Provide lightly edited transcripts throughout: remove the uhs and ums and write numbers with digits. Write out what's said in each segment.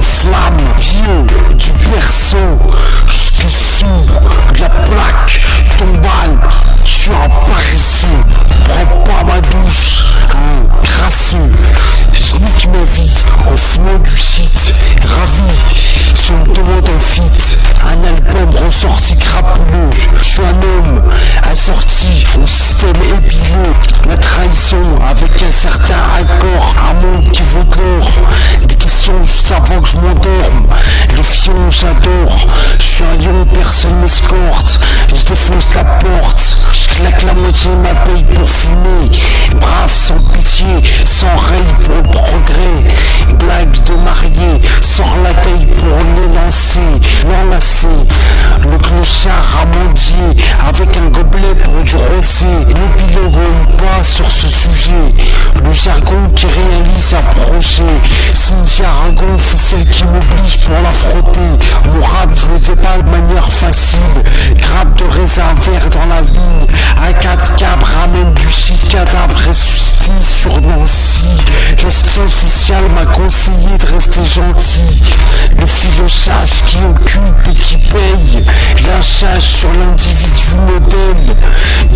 flamme, vieux du berceau jusque sous la plaque tombale. Je suis un paresseux, prends pas ma douche, crasseux. Je nique ma vie en fumant du shit, ravi. Si on me demande en fit, un album ressorti crapuleux. Je suis un homme assorti au système épileux. La trahison avec un certain accord, un monde qui vaut de l'or. Des questions juste avant que je m'endorme. Les fions j'adore. Je suis un lion, personne m'escorte. Je défonce la porte. Je claque la moitié de ma paye pour fumer. Brave, sans pitié, sans règle pour le progrès. Blague de marié, sors la taille pour l'enlacer. Le clochard amandier avec un gobelet pour du rosé. L'épilogue pas sur ce sujet. Le jargon qui réalise un projet. Cindy Aragon fait celle qui m'oblige pour la frotter. Mon rap je le fais pas de manière facile. Grappe de raisin vert dans la vigne. Un 4 cab ramène du shit cadavre ressuscité sur Nancy. L'assistance sociale m'a conseillé de rester gentil. Le filochage qui occupe et qui paye. Lynchage sur l'individu modèle.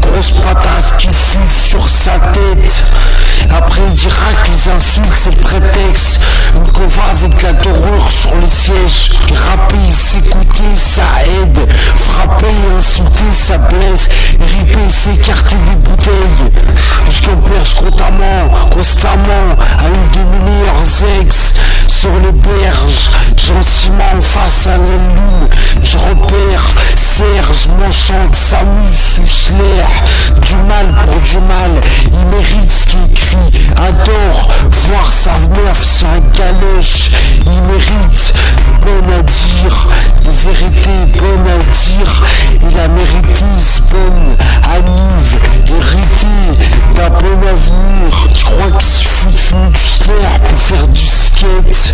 Grosse patasse qui fuse sur sa tête. Après il dira que les insultes c'est le prétexte. Une cova avec la dorure sur les sièges. Rapper, s'écouter ça aide. Frapper et insulter ça blesse. Ripper, s'écarter des bouteilles. Je converge constamment à une de mes meilleures ex. Sur les berges, gentiment face à la lune. Je repère Serge, m'enchante, s'amuse sous Schler. Du mal pour du mal, il mérite ce qu'il écrit. Adore voir sa meuf sur un galoche. Il mérite, bonne à dire, des vérités bonnes à dire. Il a mérité ce bonne anniv, hérité d'un bon avenir. Tu crois qu'il suffit de fumer du Schler pour faire du skate?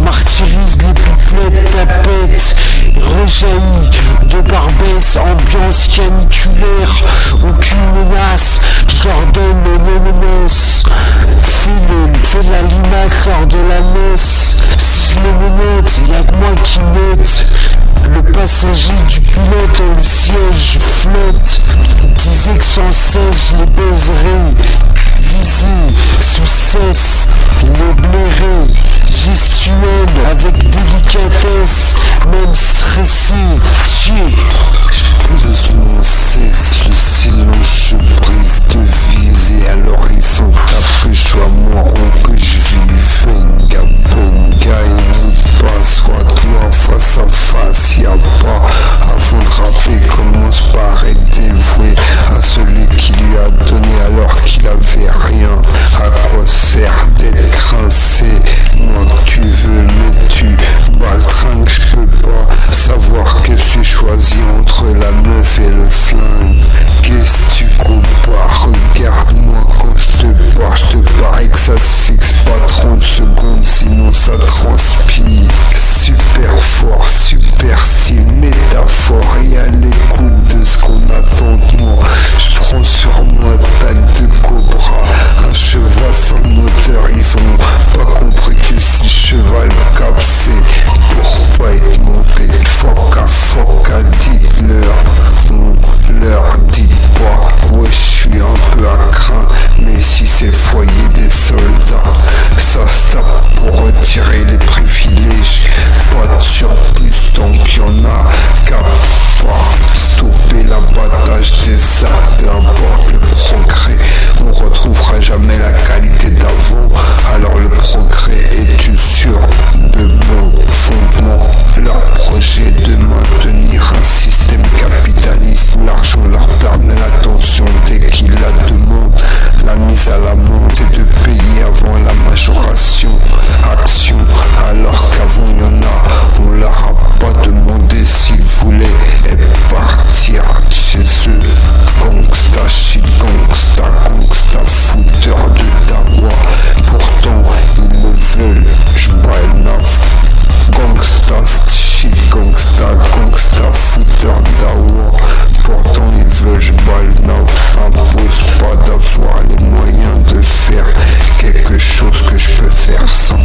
Martyrise les pipelettes, tapette. Rejaillit de Barbès, ambiance caniculaire. Aucune menace, je leur donne mon énonce. Fais la limace lors de la noce. Si je les menotte, y'a que moi qui note. Le passager du pilote dans le siège flotte. Disait que sans cesse je les baiserais. Visé, sous cesse, les blairer. Gestuelle avec délicatesse, même stressé. Tiens, besoin cesse, le silence je brise de viser. Alors ils s'en tapent que je sois mort ou que je vive. Benga, il nous passe, soit face à face. Y'a pas, avant de rapper, commence par être dévoué à celui qui lui a donné alors qu'il avait rien. À quoi sert d'être grincé? Moi que tu veux, mais tu baltringues, je peux pas savoir que tu choisis entre la meuf et le flingue. Qu'est-ce que tu compares? Regarde-moi quand je te parie que ça se fixe pas 30 secondes, sinon ça transpire. Super fort, super style, métaphore, et à l'écoute de ce qu'on attend de moi. Je prends sur moi tête de cobra, un cheval sans moteur. Ils ont pas compris que si cheval cap c'est pour pas être monté. Foca, dites-leur, dites pas. Ouais, je suis un peu à craint, mais si c'est foyer des soldats, ça se tape pour retirer les privilèges. Pas de surplus tant qu'il y en a qu'à pas stopper l'abattage des arbres. Peu importe le progrès, on retrouvera jamais la qualité d'avant. Alors le progrès est-tu sûr de bons fondements? Leur projet de maintenir un système capitaliste, l'argent leur permet l'attention dès qu'ils la demandent. La mise à l'amende est de payer avant la majoration. Action, alors qu'avant il y en a, on leur a pas demandé s'ils voulaient partir chez eux. Gangsta, shit, gangsta, fouteur de dawa. Pourtant ils le veulent, je bats le naf. Gangsta, shit, gangsta, fouteur dawa. Pourtant ils veulent, je bats le naf. Impose pas d'avoir les moyens de faire quelque chose que je peux faire sans.